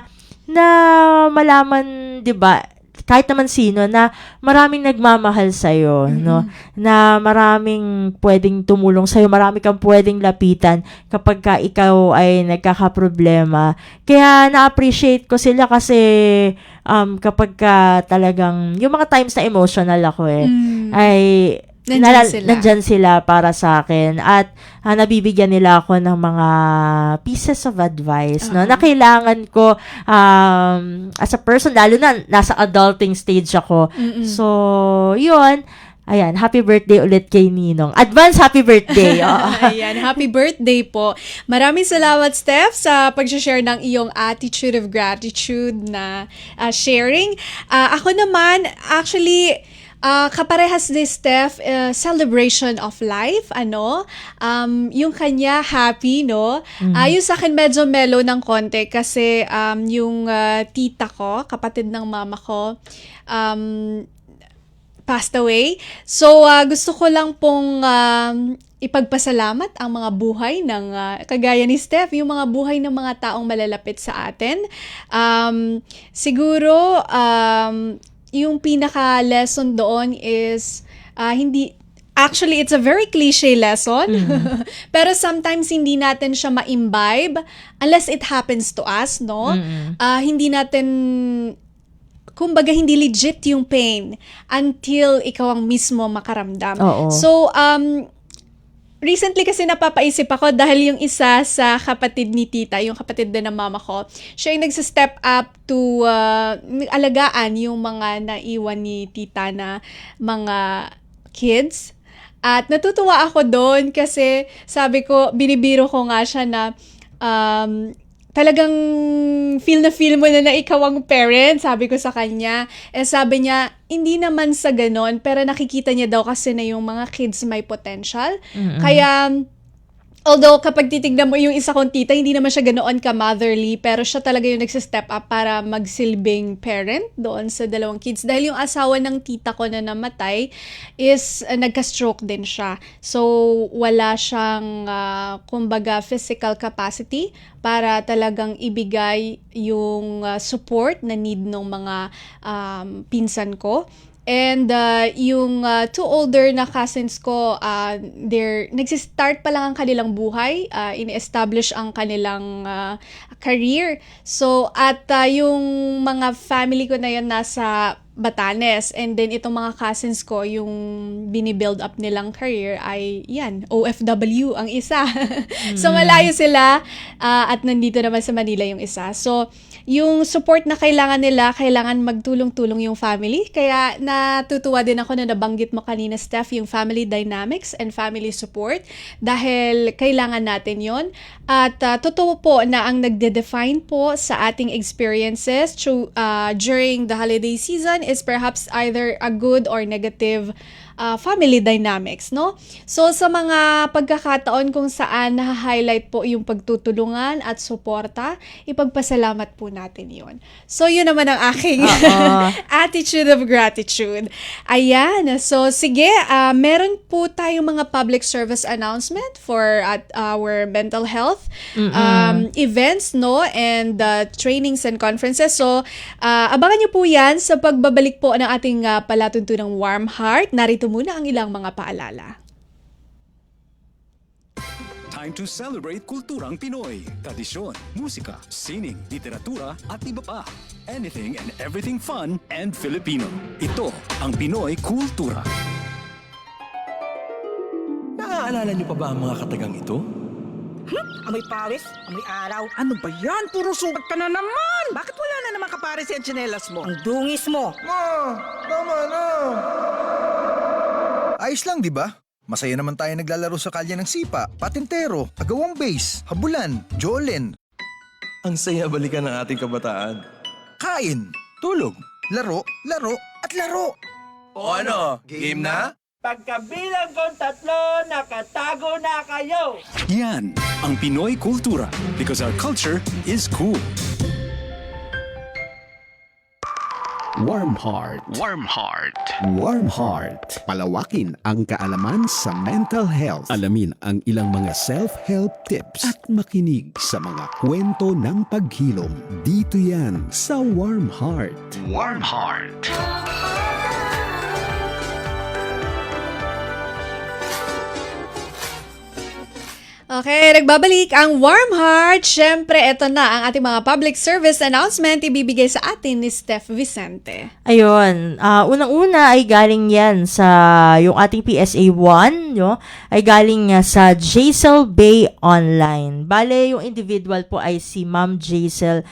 malaman, 'di ba? Kahit naman sino na maraming nagmamahal sa'yo, no? Na maraming pwedeng tumulong sa'yo, marami kang pwedeng lapitan kapag ka ikaw ay nagkakaproblema. Kaya na-appreciate ko sila kasi kapag ka talagang, yung mga times na emotional ako ay nandyan sila para sa akin at nabibigyan nila ako ng mga pieces of advice no na kailangan ko as a person, lalo na nasa adulting stage ako. So yun, ayan, happy birthday ulit kay Ninong. Advance happy birthday. Ayan, happy birthday po. Maraming salamat, Steph, sa pag-share ng iyong attitude of gratitude na sharing. Ako naman, actually, kaparehas ni Steph, celebration of life, yung kanya happy, no? Yung sa akin medyo mellow ng konti kasi yung tita ko, kapatid ng mama ko, passed away. So, gusto ko lang pong ipagpasalamat ang mga buhay ng, kagaya ni Steph, yung mga buhay ng mga taong malalapit sa atin. Siguro, yung pinaka-lesson doon is, actually, it's a very cliche lesson, pero sometimes hindi natin siya ma-imbibe unless it happens to us, no? Hindi natin, kumbaga, hindi legit yung pain until ikaw ang mismo makaramdam. So, recently kasi napapaisip ako dahil yung isa sa kapatid ni tita, yung kapatid din ng mama ko, siya yung nagsa-step up to alagaan yung mga naiwan ni tita na mga kids. At natutuwa ako doon kasi sabi ko, binibiro ko nga siya na talagang feel mo na ikaw ang parent, sabi ko sa kanya. Sabi niya, hindi naman sa ganon, pero nakikita niya daw kasi na yung mga kids may potential. Kaya, although kapag titignan mo yung isa kong tita, hindi naman siya ganoon ka-motherly, pero siya talaga yung nagsa-step up para magsilbing parent doon sa dalawang kids. Dahil yung asawa ng tita ko na namatay is nagka-stroke din siya. So, wala siyang, kumbaga, physical capacity para talagang ibigay yung support na need ng mga pinsan ko. And yung two older na cousins ko, nagsistart pa lang ang kanilang buhay, ini-establish ang kanilang career. So, at yung mga family ko na yun nasa Batanes. And then, itong mga cousins ko, yung binibuild up nilang career ay, yan, OFW ang isa. So, malayo sila at nandito naman sa Manila yung isa. So, yung support na kailangan nila, kailangan magtulong-tulong yung family. Kaya natutuwa din ako na nabanggit mo kanina, Steph, yung family dynamics and family support dahil kailangan natin yon. At totoo po na ang nagde-define po sa ating experiences during the holiday season is perhaps either a good or negative family dynamics, no? So, sa mga pagkakataon kung saan na-highlight po yung pagtutulungan at suporta, ipagpasalamat po natin yun. So, yun naman ang aking attitude of gratitude. Ayan. So, sige, meron po tayong mga public service announcement for our mental health events, no? And trainings and conferences. So, abangan nyo po yan sa pagbabalik po ng ating palatuntunang Warm Heart. Narito muna ang ilang mga paalala. Time to celebrate kulturang Pinoy. Tradisyon, musika, sining, literatura at iba pa. Anything and everything fun and Filipino. Ito ang Pinoy Kultura. Naaalala niyo pa ba ang mga katagang ito? Amoy pawis, amoy araw. Ano ba yan? Puro sugat ka na naman! Bakit wala na naman kapares yung tsinelas mo? Ang dungis mo! Ma! Tama na! Ayos lang, di ba? Masaya naman tayo naglalaro sa kalye ng sipa, patintero, agawang base, habulan, jolen. Ang saya balikan ng ating kabataan. Kain, tulog, laro, laro, at laro. O ano? Game na? Pagkabilang kong 3, nakatago na kayo! Yan ang Pinoy Kultura because our culture is cool. Warm Heart. Warm Heart. Warm Heart. Palawakin ang kaalaman sa mental health. Alamin ang ilang mga self-help tips at makinig sa mga kwento ng paghilom. Dito yan sa Warm Heart. Warm Heart. Okay, nagbabalik ang Warm Heart. Siyempre, ito na ang ating mga public service announcement ibibigay sa atin ni Steph Vicente. Ayun, unang-una ay galing yan sa yung ating PSA 1, no? Ay galing sa Jaisel Bay Online. Bale, yung individual po ay si Ma'am Jaisel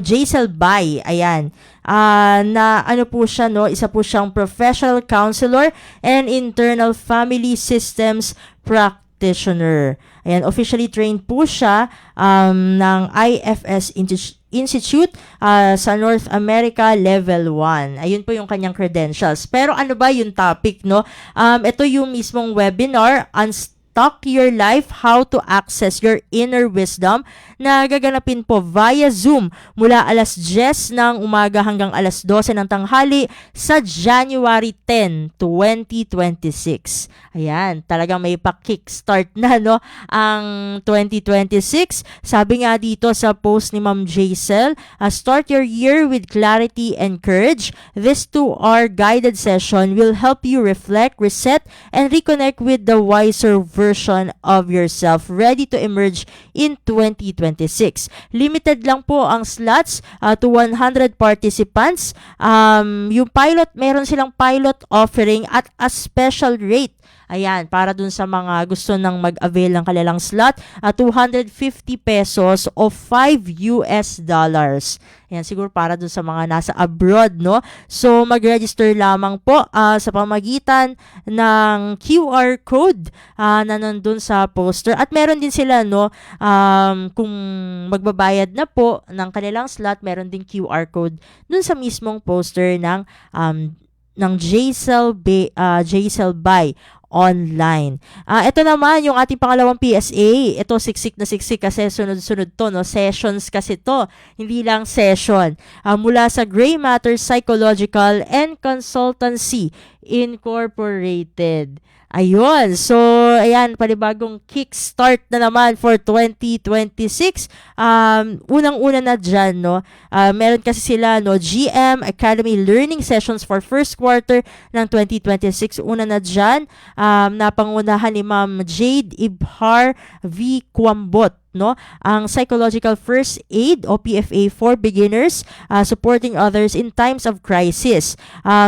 Jaisel Bay, ayan. Na ano po siya, no? Isa po siyang professional counselor and internal family systems practitioner. Ayan, officially trained po siya ng IFS Institute sa North America Level 1. Ayun po yung kanyang credentials. Pero ano ba yung topic, no? Ito yung mismong webinar, Unstuck Your Life, How to Access Your Inner Wisdom, na gaganapin po via Zoom mula alas 10 ng umaga hanggang alas 12 ng tanghali sa January 10, 2026. Ayan, talagang may pa-kickstart na, no, ang 2026. Sabi nga dito sa post ni Ma'am Jaisel, start your year with clarity and courage. This 2-hour guided session will help you reflect, reset, and reconnect with the wiser version of yourself, ready to emerge in 2026. Limited lang po ang slots to 100 participants. Yung pilot, meron silang pilot offering at a special rate. Ayan, para dun sa mga gusto nang mag-avail ng kanilang slot, 250 pesos o $5. Ayan, siguro para dun sa mga nasa abroad, no? So, mag-register lamang po sa pamagitan ng QR code na nandun sa poster. At meron din sila, no, kung magbabayad na po ng kanilang slot, meron din QR code dun sa mismong poster ng JCell Buy online. Ito naman yung ating pangalawang PSA. Ito siksik na siksik kasi sunod-sunod to, no? Sessions kasi to, hindi lang session. Mula sa Gray Matter Psychological and Consultancy Incorporated. Ayun. So, ayan, panibagong kickstart na naman for 2026. Unang-una na dyan, no? Meron kasi sila, no, GM Academy Learning Sessions for first quarter ng 2026. Una na dyan, napangunahan ni Ma'am Jade Ibhar V. Kwambot, no, ang Psychological First Aid o PFA for beginners, supporting others in times of crisis.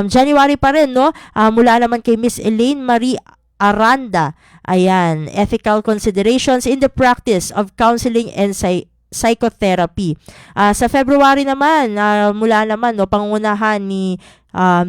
January pa rin, no, mula naman kay Miss Elaine Marie Aranda. Ayan, ethical considerations in the practice of counseling and psychotherapy. Sa February naman, mula naman, no, pangunahan ni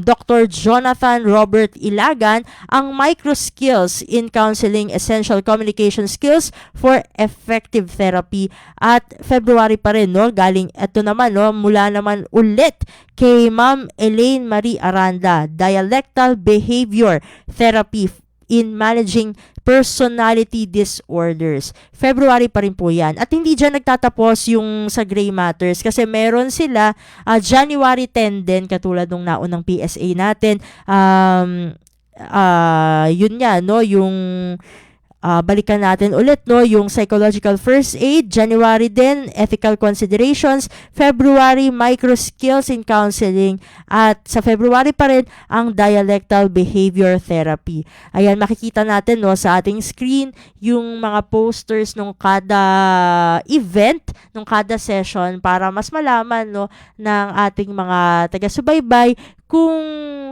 Dr. Jonathan Robert Ilagan ang micro skills in counseling, essential communication skills for effective therapy. At February pa rin, no, galing ito naman, no, mula naman ulit kay Ma'am Elaine Marie Aranda, dialectal behavior therapy in managing personality disorders. February pa rin po yan. At hindi dyan nagtatapos yung sa Gray Matters kasi meron sila January 10 din, katulad ng naunang PSA natin. Yun nga, no, yung balikan natin ulit, no, yung psychological first aid, January din, ethical considerations, February, micro skills in counseling, at sa February pa rin ang dialectal behavior therapy. Ayan, makikita natin, no, sa ating screen yung mga posters nung kada event, nung kada session para mas malaman, no, ng ating mga taga-subaybay kung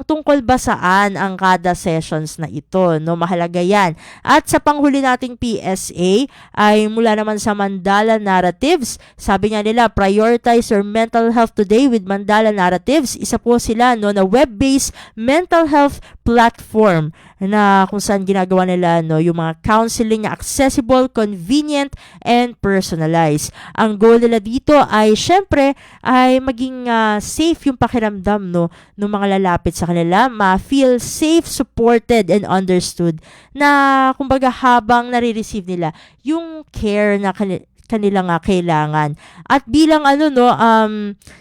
tungkol ba saan ang kada sessions na ito, no, mahalaga yan. At sa panghuli nating PSA ay mula naman sa Mandala Narratives. Sabi nga nila, prioritize your mental health today with Mandala Narratives. Isa po sila, no, na web-based mental health platform na kung saan ginagawa nila, no, yung mga counseling na accessible, convenient, and personalized. Ang goal nila dito ay syempre ay maging safe yung pakiramdam, no, ng mga lalapit sa kanila, ma-feel safe, supported, and understood na kumbaga habang nare-receive nila yung care na kanila nga kailangan. At bilang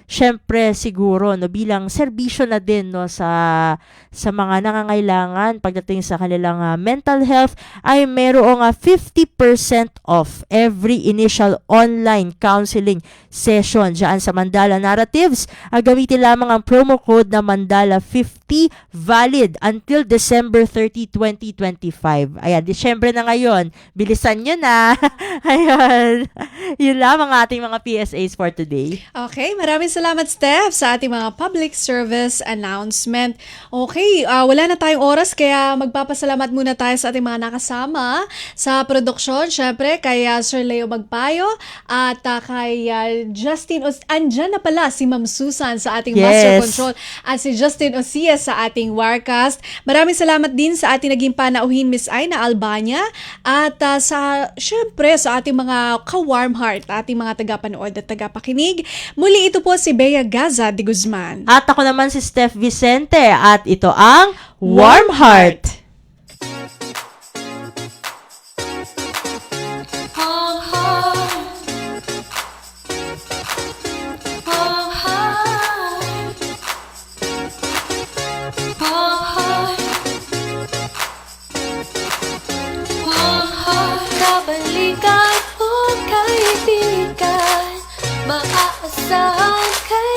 syempre siguro, no, bilang serbisyo na din, no, sa mga nangangailangan pagdating sa kanilang mental health, ay merong 50% off every initial online counseling session dyan sa Mandala Narratives. Gamitin lamang ang promo code na Mandala50, valid until December 30, 2025. Ayan, Disyembre na ngayon. Bilisan nyo na. Ayan. Yun lamang ating mga PSAs for today. Okay, maraming salamat, Steph, sa ating mga public service announcement. Okay, wala na tayong oras kaya magpapasalamat muna tayo sa ating mga nakasama sa produksyon. Syempre, kay Sir Leo Magpayo at kay Justin andyan na pala si Ma'am Susan sa ating Master Control at si Justin Osias sa ating Warcast. Maraming salamat din sa ating naging panauhin, Miss Aina Albania, at syempre sa ating mga ka-warm heart, ating mga tagapanood at tagapakinig. Muli ito po si Bea Gaza de Guzman. At ako naman si Steph Vicente at ito ang Warm Heart. Kabalikan o kaibigan, maaasahan kay